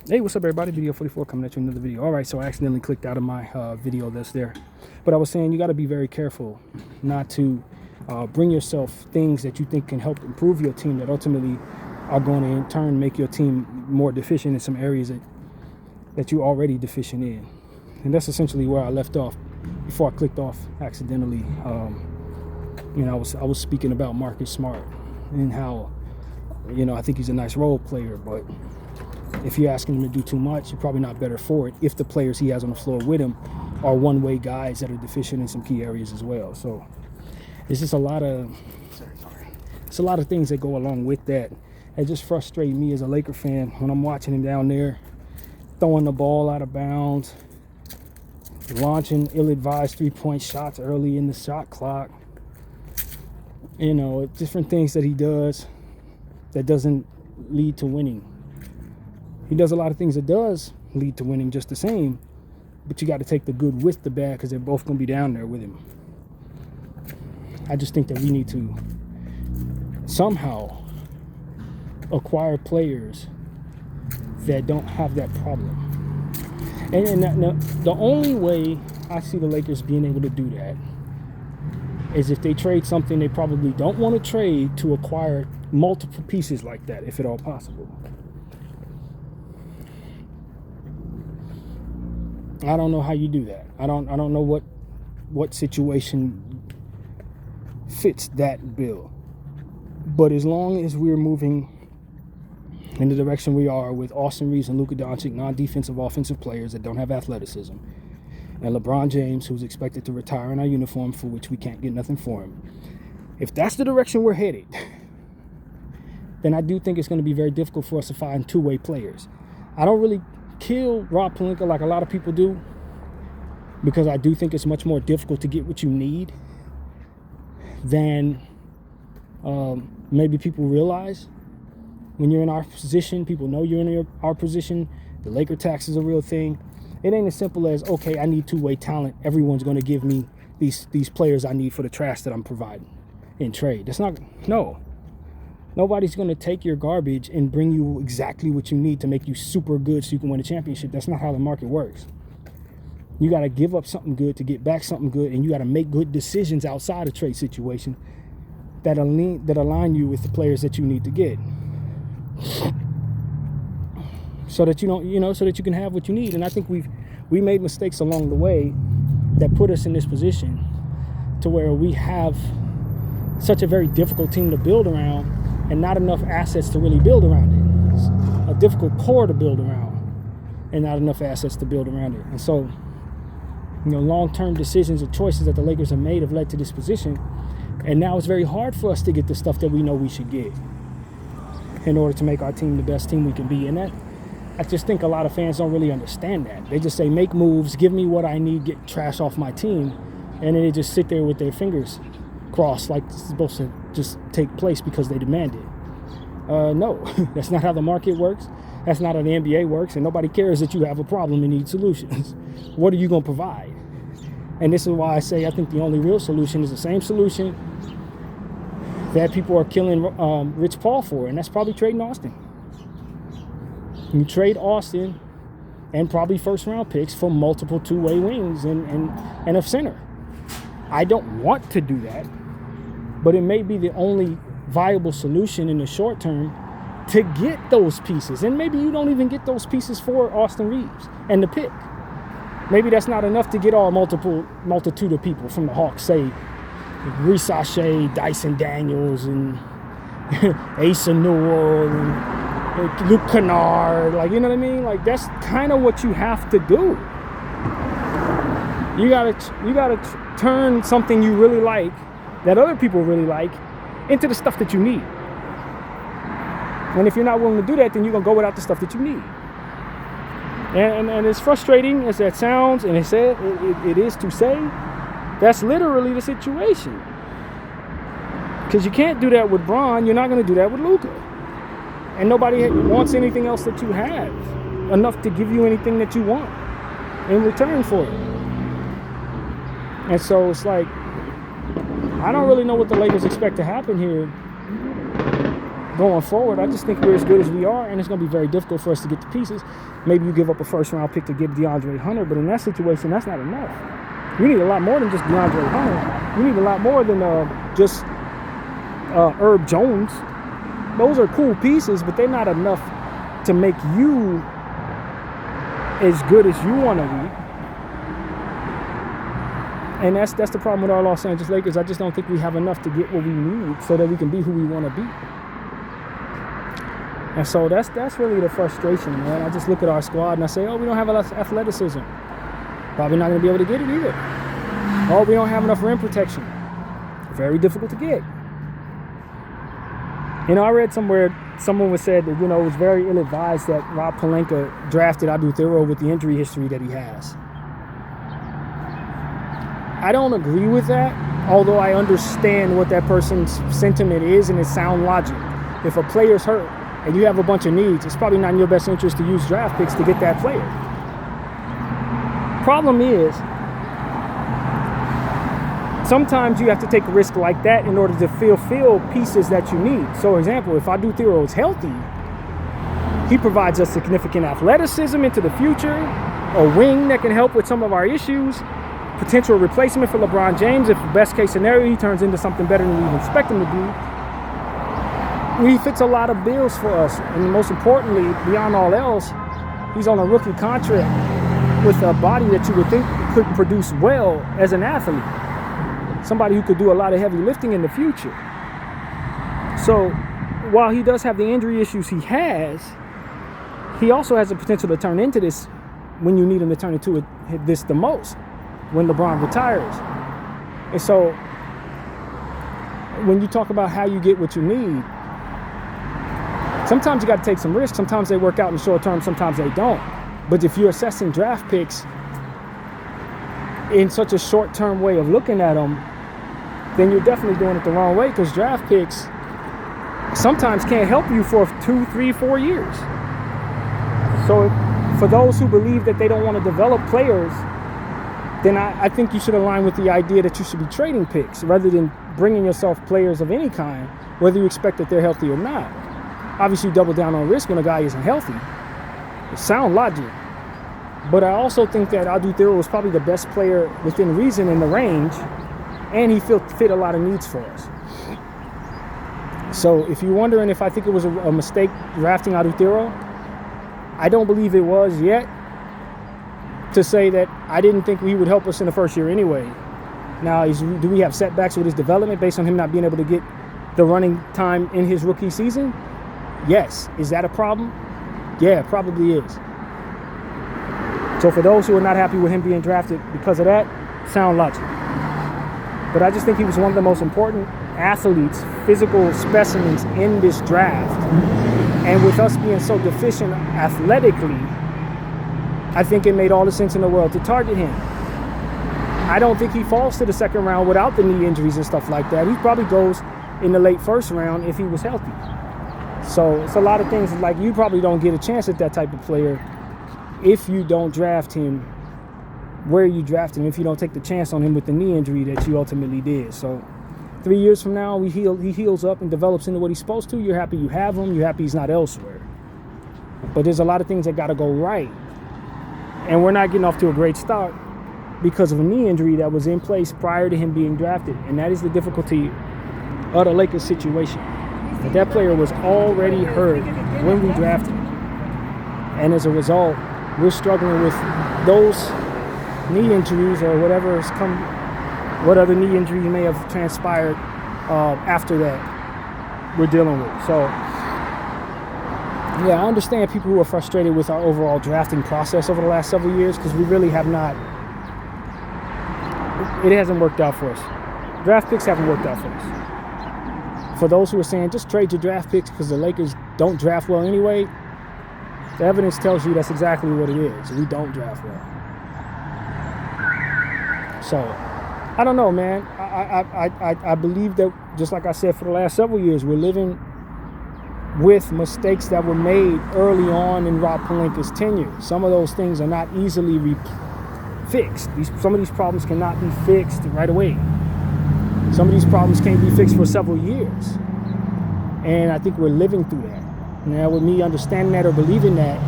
Hey, what's up, everybody? Video 44 coming at you another video. All right, so I accidentally clicked out of my video that's there. But I was saying you got to be very careful not to bring yourself things that you think can help improve your team that ultimately are going to, in turn, make your team more deficient in some areas that you're already deficient in. And that's essentially where I left off before I clicked off accidentally. I was speaking about Marcus Smart and how, I think he's a nice role player, but if you're asking him to do too much, you're probably not better for it if the players he has on the floor with him are one-way guys that are deficient in some key areas as well. So it's just a lot of things that go along with that. It just frustrates me as a Laker fan when I'm watching him down there throwing the ball out of bounds, launching ill-advised three-point shots early in the shot clock. Different things that he does that doesn't lead to winning. He does a lot of things that does lead to winning just the same, but you got to take the good with the bad because they're both going to be down there with him. I just think that we need to somehow acquire players that don't have that problem. And the only way I see the Lakers being able to do that is if they trade something they probably don't want to trade to acquire multiple pieces like that, if at all possible. I don't know how you do that. I don't know what situation fits that bill. But as long as we're moving in the direction we are with Austin Reeves and Luka Doncic, non-defensive offensive players that don't have athleticism, and LeBron James, who's expected to retire in our uniform for which we can't get nothing for him, if that's the direction we're headed, then I do think it's going to be very difficult for us to find two-way players. I don't really kill Rob Pelinka like a lot of people do, because I do think it's much more difficult to get what you need than maybe people realize. When you're in our position, people know you're in our position. The Laker tax is a real thing. It ain't as simple as, okay, I need two-way talent. Everyone's going to give me these players I need for the trash that I'm providing in trade. That's not, no. Nobody's going to take your garbage and bring you exactly what you need to make you super good so you can win a championship. That's not how the market works. You got to give up something good to get back something good, and you got to make good decisions outside of trade situation that align you with the players that you need to get, so that so that you can have what you need. And I think we made mistakes along the way that put us in this position to where we have such a very difficult team to build around and not enough assets to really build around it. It's a difficult core to build around and not enough assets to build around it. And so, long-term decisions and choices that the Lakers have made have led to this position. And now it's very hard for us to get the stuff that we know we should get in order to make our team the best team we can be. And that, I just think a lot of fans don't really understand that. They just say, make moves, give me what I need, get trash off my team. And then they just sit there with their fingers crossed like it's supposed to just take place because they demand it. No, that's not how the market works. That's not how the NBA works. And nobody cares that you have a problem and need solutions. What are you going to provide? And this is why I say I think the only real solution is the same solution that people are killing Rich Paul for, and that's probably trading Austin. You trade Austin and probably first-round picks for multiple two-way wings and a center. I don't want to do that, but it may be the only viable solution in the short term to get those pieces. And maybe you don't even get those pieces for Austin Reeves and the pick. Maybe that's not enough to get all multitude of people from the Hawks, say Reece Shea, Dyson Daniels, and Asa Newell, and Luke Kennard. Like, you know what I mean? Like, that's kind of what you have to do. You gotta turn something you really like, that other people really like, into the stuff that you need. And if you're not willing to do that, then you're gonna go without the stuff that you need. And as frustrating as that sounds, and it is to say, that's literally the situation. Because you can't do that with Bron, you're not going to do that with Luka. And nobody wants anything else that you have, enough to give you anything that you want in return for it. And so it's like, I don't really know what the Lakers expect to happen here. going forward, I just think we're as good as we are, and it's going to be very difficult for us to get the pieces. Maybe you give up a first-round pick to get DeAndre Hunter, but in that situation, that's not enough. We need a lot more than just DeAndre Hunter. We need a lot more than just Herb Jones. Those are cool pieces, but they're not enough to make you as good as you want to be. And that's the problem with our Los Angeles Lakers. I just don't think we have enough to get what we need so that we can be who we want to be. And so that's really the frustration, man. I just look at our squad and I say, oh, we don't have enough athleticism. Probably not going to be able to get it either. Oh, we don't have enough rim protection. Very difficult to get. You know, I read somewhere someone said that, you know, it was very ill-advised that Rob Pelinka drafted Adou Thiero with the injury history that he has. I don't agree with that, although I understand what that person's sentiment is, and it's sound logic. If a player's hurt and you have a bunch of needs, it's probably not in your best interest to use draft picks to get that player. Problem is, sometimes you have to take a risk like that in order to fulfill pieces that you need. So, for example, if Adou Thiero is healthy, he provides us significant athleticism into the future, a wing that can help with some of our issues, potential replacement for LeBron James if best case scenario he turns into something better than we even expect him to be. He fits a lot of bills for us, and most importantly, beyond all else, he's on a rookie contract with a body that you would think could produce well as an athlete. Somebody who could do a lot of heavy lifting in the future. So while he does have the injury issues he has, he also has the potential to turn into this when you need him to turn into this the most, when LeBron retires. And so when you talk about how you get what you need, sometimes you got to take some risks. Sometimes they work out in the short term, sometimes they don't. But if you're assessing draft picks in such a short-term way of looking at them, then you're definitely doing it the wrong way, because draft picks sometimes can't help you for 2, 3, 4 years. So for those who believe that they don't want to develop players, then I think you should align with the idea that you should be trading picks rather than bringing yourself players of any kind, whether you expect that they're healthy or not. Obviously, you double down on risk when a guy isn't healthy. It's sound logic. But I also think that Adou Thiero was probably the best player within reason in the range, and he fit a lot of needs for us. So if you're wondering if I think it was a mistake drafting Adou Thiero, I don't believe it was yet, to say that I didn't think he would help us in the first year anyway. Now, do we have setbacks with his development based on him not being able to get the running time in his rookie season? Yes. Is that a problem? Yeah, it probably is. So for those who are not happy with him being drafted because of that, sound logic. But I just think he was one of the most important athletes, physical specimens in this draft. And with us being so deficient athletically, I think it made all the sense in the world to target him. I don't think he falls to the second round without the knee injuries and stuff like that. He probably goes in the late first round if he was healthy. So it's a lot of things, like you probably don't get a chance at that type of player if you don't draft him where you draft him, if you don't take the chance on him with the knee injury that you ultimately did. So 3 years from now, he heals up and develops into what he's supposed to. You're happy you have him. You're happy he's not elsewhere. But there's a lot of things that got to go right. And we're not getting off to a great start because of a knee injury that was in place prior to him being drafted. And that is the difficulty of the Lakers situation. That player was already hurt when we drafted him. And as a result, we're struggling with those knee injuries or whatever has come, what other knee injury may have transpired after that we're dealing with. So, yeah, I understand people who are frustrated with our overall drafting process over the last several years, because we really have not, it hasn't worked out for us. Draft picks haven't worked out for us. For those who are saying, just trade your draft picks because the Lakers don't draft well anyway, the evidence tells you that's exactly what it is. We don't draft well. So, I don't know, man. I believe that, just like I said, for the last several years, we're living with mistakes that were made early on in Rob Pelinka's tenure. Some of those things are not easily fixed. Some of these problems cannot be fixed right away. Some of these problems can't be fixed for several years. And I think we're living through that. Now, with me understanding that or believing that,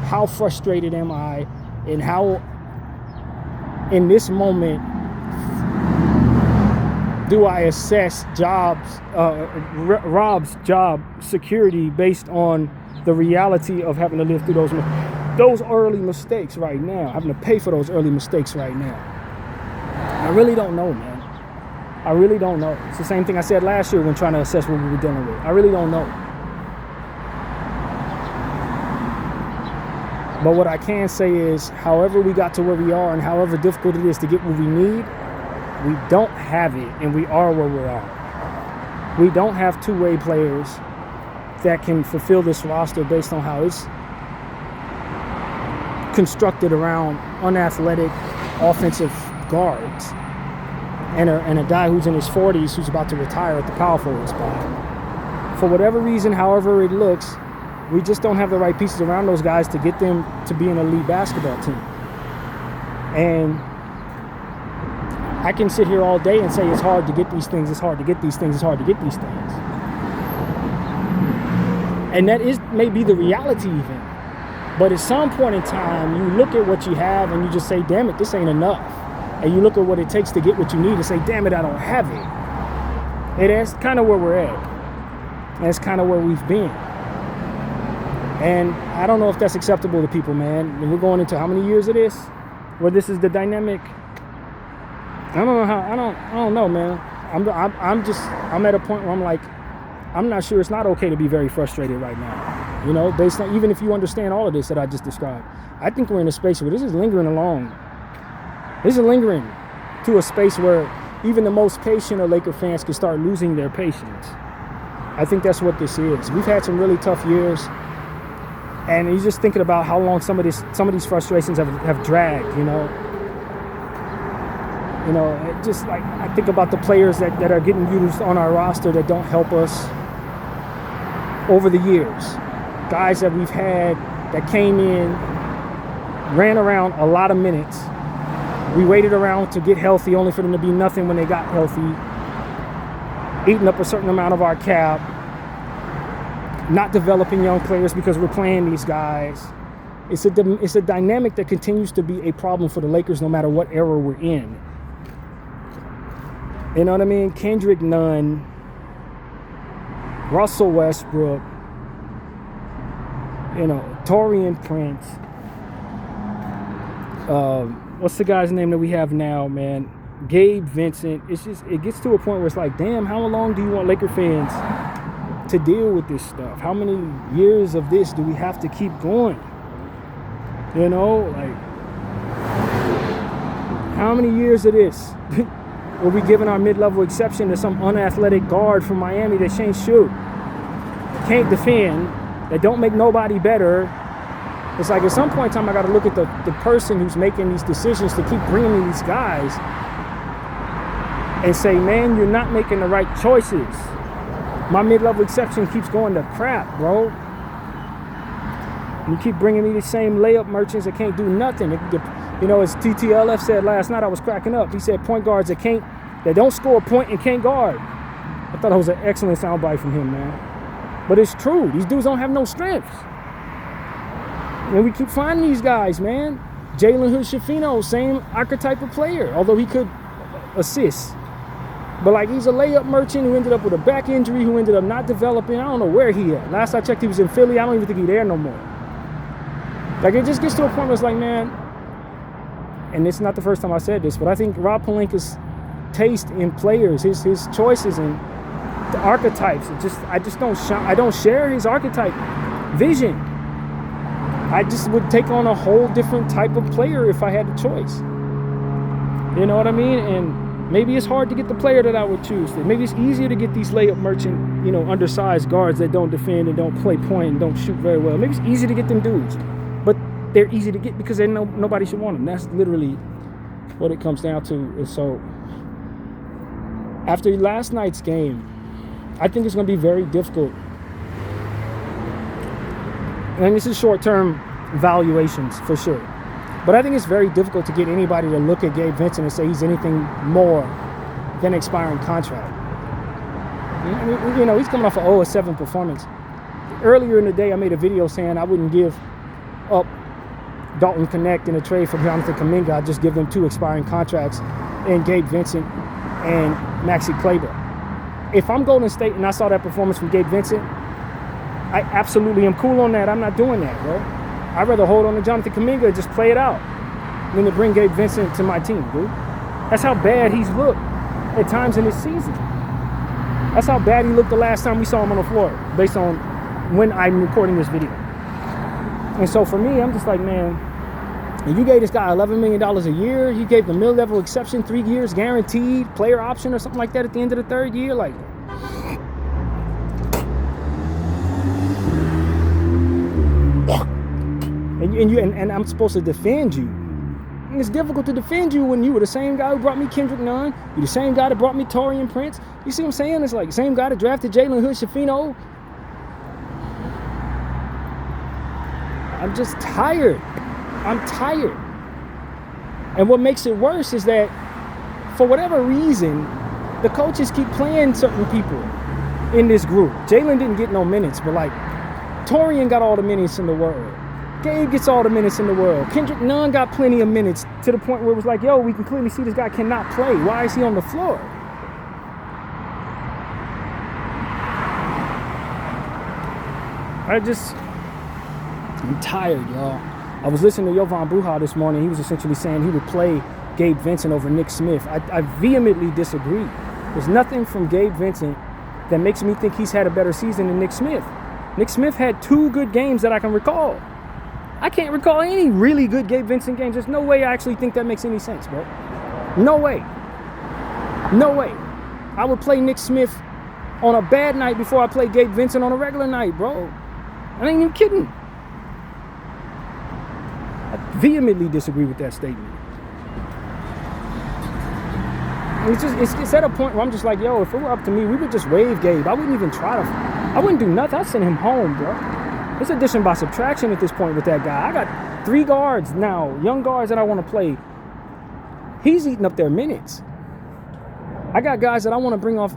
how frustrated am I, and how in this moment do I assess Rob's job security based on the reality of having to live through those early mistakes right now, having to pay for those early mistakes right now? I really don't know, man. I really don't know. It's the same thing I said last year when trying to assess what we were dealing with. I really don't know. But what I can say is, however we got to where we are and however difficult it is to get what we need, we don't have it, and we are where we are. We don't have two-way players that can fulfill this roster based on how it's constructed around unathletic offensive guards and a guy who's in his 40s who's about to retire at the power forward spot. For whatever reason, however it looks, we just don't have the right pieces around those guys to get them to be an elite basketball team. And I can sit here all day and say it's hard to get these things, it's hard to get these things, it's hard to get these things. And that may be the reality even. But at some point in time, you look at what you have and you just say, damn it, this ain't enough. And you look at what it takes to get what you need and say, damn it, I don't have it. And that's kind of where we're at. That's kind of where we've been. And I don't know if that's acceptable to people, man. And we're going into how many years of this? Where this is the dynamic. I don't know how, I don't know, man. I'm at a point where I'm like, I'm not sure, it's not okay to be very frustrated right now. You know, based on, even if you understand all of this that I just described. I think we're in a space where this is lingering along. This is lingering to a space where even the most patient of Laker fans can start losing their patience. I think that's what this is. We've had some really tough years, and you're just thinking about how long some of these frustrations have dragged, you know. You know, just like I think about the players that are getting used on our roster that don't help us over the years. Guys that we've had that came in, ran around a lot of minutes. We waited around to get healthy only for them to be nothing when they got healthy. Eating up a certain amount of our cap. Not developing young players because we're playing these guys. It's a dynamic that continues to be a problem for the Lakers no matter what era we're in. You know what I mean? Kendrick Nunn, Russell Westbrook, you know, Taurean Prince. What's the guy's name that we have now, man? Gabe Vincent. It gets to a point where it's like, damn, how long do you want Laker fans to deal with this stuff? How many years of this do we have to keep going? You know, like, how many years of this? Were we giving our mid-level exception to some unathletic guard from Miami that can't shoot, can't defend, that don't make nobody better? It's like at some point in time, I got to look at the person who's making these decisions to keep bringing me these guys and say, man, you're not making the right choices. My mid-level exception keeps going to crap, bro. You keep bringing me the same layup merchants that can't do nothing. You know, as TTLF said last night, I was cracking up. He said point guards that don't score a point and can't guard. I thought that was an excellent soundbite from him, man. But it's true. These dudes don't have no strengths. And we keep finding these guys, man. Jalen Hood-Schifino, same archetype of player, although he could assist. But like, he's a layup merchant who ended up with a back injury, who ended up not developing. I don't know where he at. Last I checked, he was in Philly. I don't even think he's there no more. Like, it just gets to a point where it's like, man, and it's not the first time I said this, but I think Rob Pelinka's taste in players, his choices and the archetypes, I don't share his archetype vision. I just would take on a whole different type of player if I had the choice. You know what I mean? And maybe it's hard to get the player that I would choose. Maybe it's easier to get these layup merchant, you know, undersized guards that don't defend and don't play point and don't shoot very well. Maybe it's easy to get them dudes. But they're easy to get because nobody should want them. That's literally what it comes down to. And so after last night's game, I think it's going to be very difficult. And this is short-term valuations for sure. But I think it's very difficult to get anybody to look at Gabe Vincent and say he's anything more than an expiring contract. You know, he's coming off an 0-7 performance. Earlier in the day, I made a video saying I wouldn't give up Dalton Knecht in a trade for Jonathan Kuminga. I'd just give them 2 expiring contracts in Gabe Vincent and Maxi Kleber. If I'm Golden State and I saw that performance from Gabe Vincent, I absolutely am cool on that. I'm not doing that, bro. I'd rather hold on to Jonathan Kuminga and just play it out than to bring Gabe Vincent to my team, dude. That's how bad he's looked at times in this season. That's how bad he looked the last time we saw him on the floor, based on when I'm recording this video. And so for me, I'm just like, man, you gave this guy $11 million a year. You gave the mid-level exception, 3 years guaranteed, player option or something like that at the end of the 3rd year. Like, and I'm supposed to defend you. And it's difficult to defend you when you were the same guy who brought me Kendrick Nunn. You're the same guy that brought me Taurean Prince. You see what I'm saying? It's like the same guy that drafted Jalen Hood-Schifino. I'm just tired. I'm tired. And what makes it worse is that for whatever reason, the coaches keep playing certain people in this group. Jalen didn't get no minutes, but like Taurean got all the minutes in the world. Gabe gets all the minutes in the world. Kendrick Nunn got plenty of minutes to the point where it was like, yo, we can clearly see this guy cannot play. Why is he on the floor? I'm tired, y'all. I was listening to Jovan Buha this morning. He was essentially saying he would play Gabe Vincent over Nick Smith. I vehemently disagree. There's nothing from Gabe Vincent that makes me think he's had a better season than Nick Smith. Nick Smith had 2 good games that I can recall. I can't recall any really good Gabe Vincent games. There's no way I actually think that makes any sense, bro. No way. No way. I would play Nick Smith on a bad night before I play Gabe Vincent on a regular night, bro. I ain't even kidding. I vehemently disagree with that statement. It's at a point where I'm just like, yo, if it were up to me, we would just waive Gabe. I wouldn't even try to. I wouldn't do nothing. I'd send him home, bro. It's addition by subtraction at this point with that guy. I got 3 guards now, young guards that I want to play. He's eating up their minutes. I got guys that I want to bring off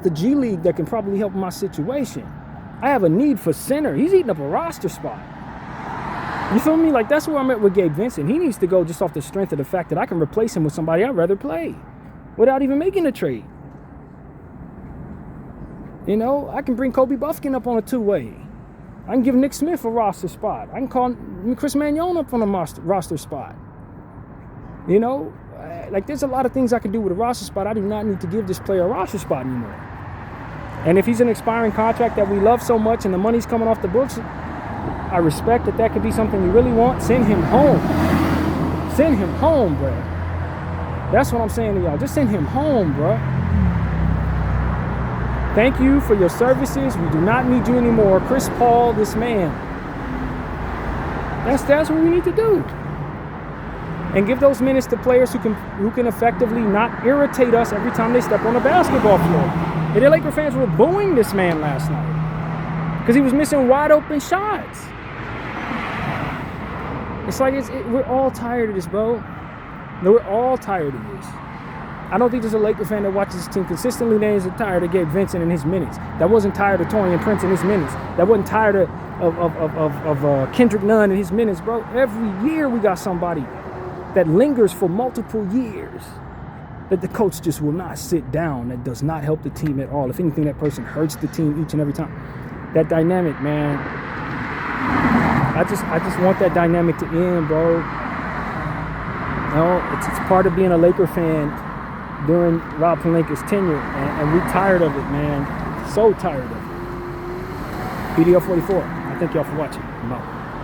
the G League that can probably help my situation. I have a need for center. He's eating up a roster spot. You feel me? Like, that's where I'm at with Gabe Vincent. He needs to go just off the strength of the fact that I can replace him with somebody I'd rather play without even making a trade. You know, I can bring Kobe Buffkin up on a 2-way. I can give Nick Smith a roster spot. I can call Chris Mannion up on a roster spot. You know, like, there's a lot of things I can do with a roster spot. I do not need to give this player a roster spot anymore. And if he's an expiring contract that we love so much and the money's coming off the books, I respect that could be something we really want. Send him home. Send him home, bro. That's what I'm saying to y'all. Just send him home, bro. Thank you for your services. We do not need you anymore. Chris Paul, this man. That's what we need to do. And give those minutes to players who can effectively not irritate us every time they step on the basketball floor. And the Laker fans were booing this man last night because he was missing wide open shots. It's like we're all tired of this, bro. No, we're all tired of this. I don't think there's a Laker fan that watches this team consistently that isn't tired of Gabe Vincent and his minutes. That wasn't tired of Taurean Prince and his minutes. That wasn't tired of Kendrick Nunn and his minutes, bro. Every year we got somebody that lingers for multiple years that the coach just will not sit down. That does not help the team at all. If anything, that person hurts the team each and every time. That dynamic, man. I just want that dynamic to end, bro. You know, it's part of being a Laker fan during Rob Pelinka's tenure, and we're tired of it, man. So tired of it. BDO 44. I thank y'all for watching. I'm out.